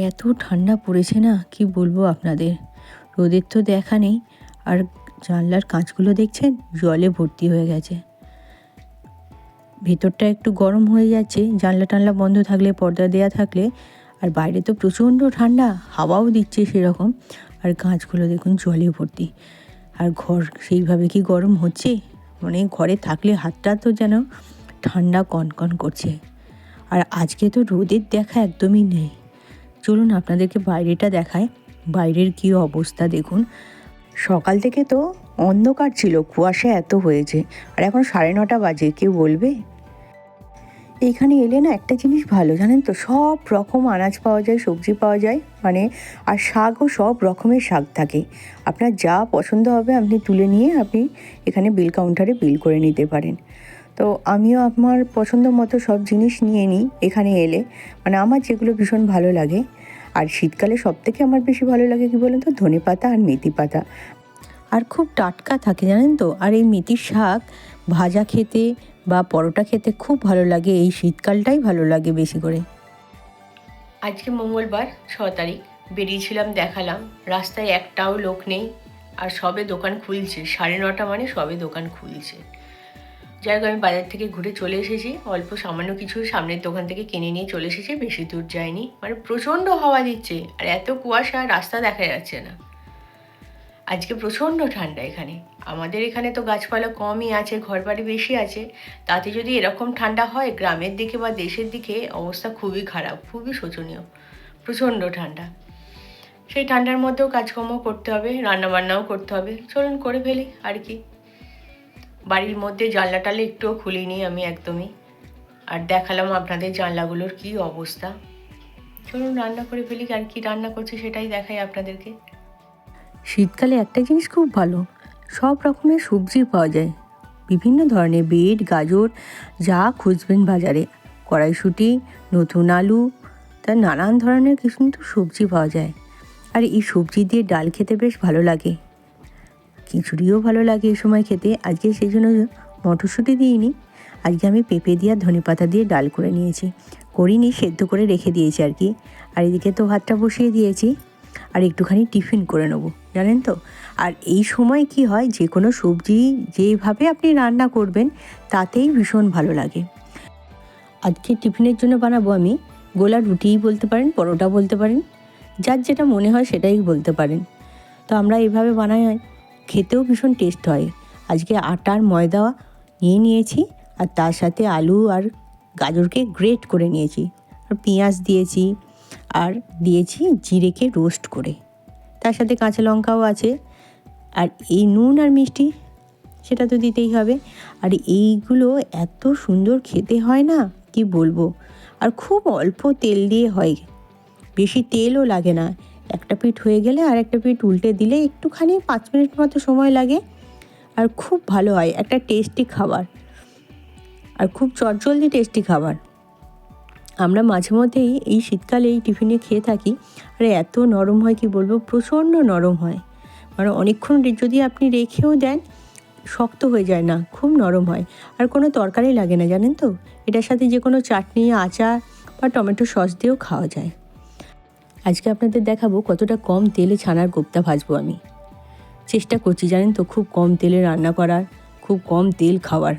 এত ঠান্ডা পড়েছে না, কি বলবো আপনাদের। রোদের তো দেখা নেই, আর জানলার কাঁচগুলো দেখছেন জলে ভর্তি হয়ে গেছে। ভেতরটা একটু গরম হয়ে যাচ্ছে জানলা টানলা বন্ধ থাকলে, পর্দা দেওয়া থাকলে। আর বাইরে তো প্রচণ্ড ঠান্ডা, হাওয়াও দিচ্ছে সেরকম। আর কাঁচগুলো দেখুন জলে ভর্তি। আর ঘর সেইভাবে কি গরম হচ্ছে, মানে ঘরে থাকলে হাতটা তো যেন ঠান্ডা কনকন করছে। আর আজকে তো রোদের দেখা একদমই নেই। চলুন আপনাদেরকে বাইরেটা দেখায়, বাইরের কী অবস্থা দেখুন। সকাল থেকে তো অন্ধকার ছিল, কুয়াশা এত হয়েছে, আর এখন 9:30 বাজে। কেউ বলবে? এইখানে এলে না একটা জিনিস ভালো জানেন তো, সব রকম আনাজ পাওয়া যায়, সবজি পাওয়া যায়, মানে আর শাকও সব রকমের শাক থাকে। আপনার যা পছন্দ হবে আপনি তুলে নিয়ে আপনি এখানে বিল কাউন্টারে বিল করে নিতে পারেন। তো আমিও আমার পছন্দ মতো সব জিনিস নিয়ে নিই এখানে এলে, মানে আমার যেগুলো ভীষণ ভালো লাগে। আর শীতকালে সবথেকে আমার বেশি ভালো লাগে কী বলুন তো, ধনেপাতা আর মেথি পাতা। আর খুব টাটকা থাকে জানেন তো। আর এই মেথির শাক ভাজা খেতে বা পরোটা খেতে খুব ভালো লাগে, এই শীতকালটাই ভালো লাগে বেশি করে। আজকে মঙ্গলবার 6 তারিখ, বেরিয়েছিলাম, দেখালাম রাস্তায় একটাও লোক নেই, আর সবে দোকান খুলছে। 9:30 মানে সবে দোকান খুলছে। যাই হোক, আমি বাজার থেকে ঘুরে চলে এসেছি, অল্প সামান্য কিছু সামনের দোকান থেকে কিনে নিয়ে চলে এসেছি, বেশি দূর যায়নি। মানে প্রচণ্ড হাওয়া দিচ্ছে, আর এত কুয়াশা, রাস্তা দেখা যাচ্ছে না। আজকে প্রচণ্ড ঠান্ডা এখানে। আমাদের এখানে তো গাছপালা কমই আছে, ঘরবাড়ি বেশি আছে, তাতে যদি এরকম ঠান্ডা হয়, গ্রামের দিকে বা দেশের দিকে অবস্থা খুবই খারাপ, খুবই শোচনীয়। প্রচণ্ড ঠান্ডা। সেই ঠান্ডার মধ্যেও কাজকর্ম করতে হবে, রান্নাবান্নাও করতে হবে। চলুন করে ফেলি আর কি। বাড়ির মধ্যে জানলা টালে একটুও খুলিনি আমি একদমই। আর দেখালাম আপনাদের জানলাগুলোর কি অবস্থা। চলুন রান্না করে ফেলি, আর কি রান্না করছি সেটাই দেখাই আপনাদেরকে। শীতকালে একটা জিনিস খুব ভালো, সব রকমের সবজি পাওয়া যায়, বিভিন্ন ধরনের, বিট, গাজর, যা খুঁজবেন বাজারে, কড়াইশুঁটি, নতুন আলু, তার নানান ধরনের কিন্তু সবজি পাওয়া যায়। আর এই সবজি দিয়ে ডাল খেতে বেশ ভালো লাগে, খিচুড়িও ভালো লাগে এই সময় খেতে। আজকে সেই জন্য মটরশুঁটি দিইনি, আজকে আমি পেঁপে দিয়ে আর ধনেপাতা দিয়ে ডাল করে নিয়েছি। করিনি, সেদ্ধ করে রেখে দিয়েছি আর কি। আর এদিকে তো ভাতটা বসিয়ে দিয়েছি, আর একটুখানি টিফিন করে নেবো জানেন তো। আর এই সময় কি হয়, যে কোনো সবজি যেভাবে আপনি রান্না করবেন তাতেই ভীষণ ভালো লাগে। আজকে টিফিনের জন্য বানাবো আমি গোলা রুটিই বলতে পারেন, পরোটা বলতে পারেন, যার যেটা মনে হয় সেটাই বলতে পারেন। তো আমরা এইভাবে বানাই, খেতেও ভীষণ টেস্ট হয়। আজকে আটার ময়দা নিয়ে নিয়েছি, আর তার সাথে আলু আর গাজরকে গ্রেট করে নিয়েছি, আর পেঁয়াজ দিয়েছি, আর দিয়েছি জিরেকে রোস্ট করে, তার সাথে কাঁচা লঙ্কাও আছে। আর এই নুন আর মিষ্টি সেটা তো দিতেই হবে। আর এইগুলো এত সুন্দর খেতে হয় না, কি বলবো। আর খুব অল্প তেল দিয়ে হয়, বেশি তেলও লাগে না। একটা পিঠ হয়ে গেলে আর একটা পিঠ উল্টে দিলে একটুখানি 5 মিনিট মতো সময় লাগে, আর খুব ভালো হয়, একটা টেস্টি খাবার, আর খুব চটজলদি টেস্টি খাবার। আমরা মাঝে মধ্যেই এই শীতকালে এই টিফিনে খেয়ে থাকি। আর এত নরম হয় কি বলবো, প্রচণ্ড নরম হয়, মানে অনেকক্ষণ যদি আপনি রেখেও দেন শক্ত হয়ে যায় না, খুব নরম হয়। আর কোনো তরকারি লাগে না জানেন তো, এটার সাথে যে কোনো চাটনি, আচার বা টমেটো সস দিয়েও খাওয়া যায়। আজকে আপনাদের দেখাবো কতটা কম তেলে ছানার কোপ্তা ভাজবো আমি। চেষ্টা করছি জানেন তো, খুব কম তেলে রান্না করার, খুব কম তেল খাওয়ার।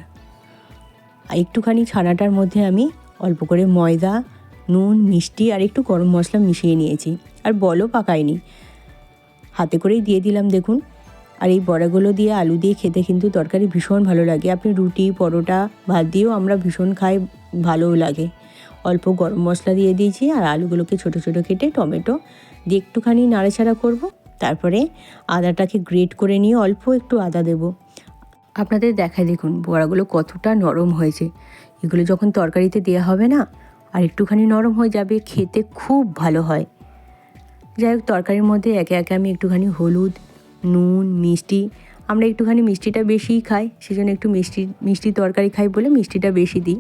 আর একটুখানি ছানাটার মধ্যে আমি অল্প করে ময়দা, নুন, মিষ্টি আর একটু গরম মশলা মিশিয়ে নিয়েছি, আর বলও পাকাইনি, হাতে করেই দিয়ে দিলাম দেখুন। আর এই বড়াগুলো দিয়ে আলু দিয়ে খেতে কিন্তু তরকারি ভীষণ ভালো লাগে। আপনি রুটি, পরোটা, ভাত দিয়েও আমরা ভীষণ খাই, ভালোও লাগে। অল্প গরম মশলা দিয়ে দিয়েছি, আর আলুগুলোকে ছোটো ছোটো কেটে টমেটো দিয়ে একটুখানি নাড়াচাড়া করব। তারপরে আদাটাকে গ্রেট করে নিয়ে অল্প একটু আদা দেব। আপনাদের দেখায় দেখুন বড়াগুলো কতটা নরম হয়েছে। এগুলো যখন তরকারিতে দেওয়া হবে না, আর একটুখানি নরম হয়ে যাবে, খেতে খুব ভালো হয়। যাই হোক, তরকারির মধ্যে একে একে আমি একটুখানি হলুদ, নুন, মিষ্টি, আমরা একটুখানি মিষ্টিটা বেশিই খাই, সেজন্য একটু মিষ্টি তরকারি খাই বলে মিষ্টিটা বেশি দিই।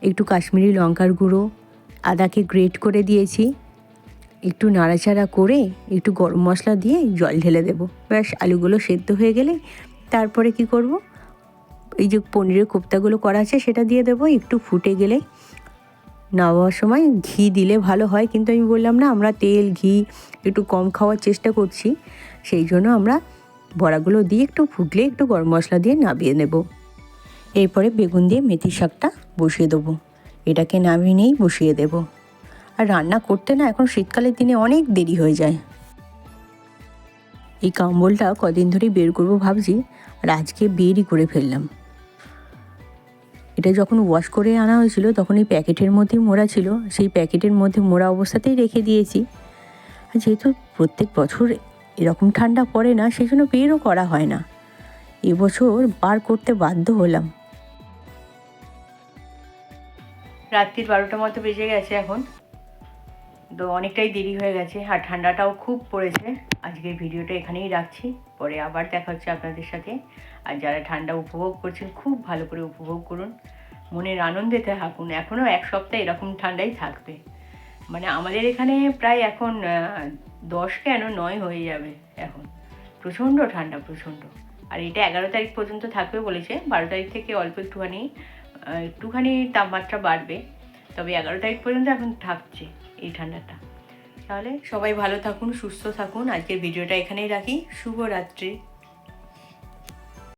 একটু কাশ্মীরি লঙ্কার গুঁড়ো, আদাকে গ্রেট করে দিয়েছি, একটু নাড়াচাড়া করে একটু গরম মশলা দিয়ে জল ঢেলে দেবো। ব্যাস, আলুগুলো সেদ্ধ হয়ে গেলে তারপরে কি করব, এই যে পনিরের কোপ্তাগুলো করা আছে সেটা দিয়ে দেবো। একটু ফুটে গেলে নামাবার সময় ঘি দিলে ভালো হয়, কিন্তু আমি বললাম না আমরা তেল ঘি একটু কম খাওয়ার চেষ্টা করছি, সেই জন্য আমরা বড়াগুলো দিয়ে একটু ফুটলে একটু গরম মশলা দিয়ে নামিয়ে নেব। এরপরে বেগুন দিয়ে মেথি শাকটা বসিয়ে দেবো, এটাকে নামিয়ে নিয়েই বসিয়ে দেব। আর রান্না করতে না এখন শীতকালের দিনে অনেক দেরি হয়ে যায়। এই কম্বলটা কদিন ধরেই বের করব ভাবছি, আর আজকে বেরই করে ফেললাম। এটা যখন ওয়াশ করে আনা হয়েছিল তখন এই প্যাকেটের মধ্যেই মোড়া ছিল, সেই প্যাকেটের মধ্যে মোড়া অবস্থাতেই রেখে দিয়েছি। আর যেহেতু প্রত্যেক বছর এরকম ঠান্ডা পড়ে না, সেই জন্য বেরও করা হয় না, এবছর বার করতে বাধ্য হলাম। রাত্রির 12টা মতো বেজে গেছে এখন, তো অনেকটাই দেরি হয়ে গেছে আর ঠান্ডাটাও খুব পড়েছে। আজকের ভিডিওটা এখানেই রাখছি, পরে আবার দেখা হচ্ছে আপনাদের সাথে। আর যারা ঠান্ডা উপভোগ করছেন খুব ভালো করে উপভোগ করুন, মনের আনন্দেতে থাকুন। এখনও এক সপ্তাহ এরকম ঠান্ডাই থাকবে, মানে আমাদের এখানে প্রায় এখন 10 কেন 9 হয়ে যাবে এখন, প্রচণ্ড ঠান্ডা প্রচণ্ড। আর এটা 11 তারিখ পর্যন্ত থাকবে বলেছে, 12 তারিখ থেকে অল্প একটুখানি তাপমাত্রা বাড়বে, তবে 11 তারিখ পর্যন্ত এখন থাকছে এই ঠান্ডাটা। তাহলে সবাই ভালো থাকুন, সুস্থ থাকুন, আজকের ভিডিওটা এখানেই রাখি। শুভরাত্রি।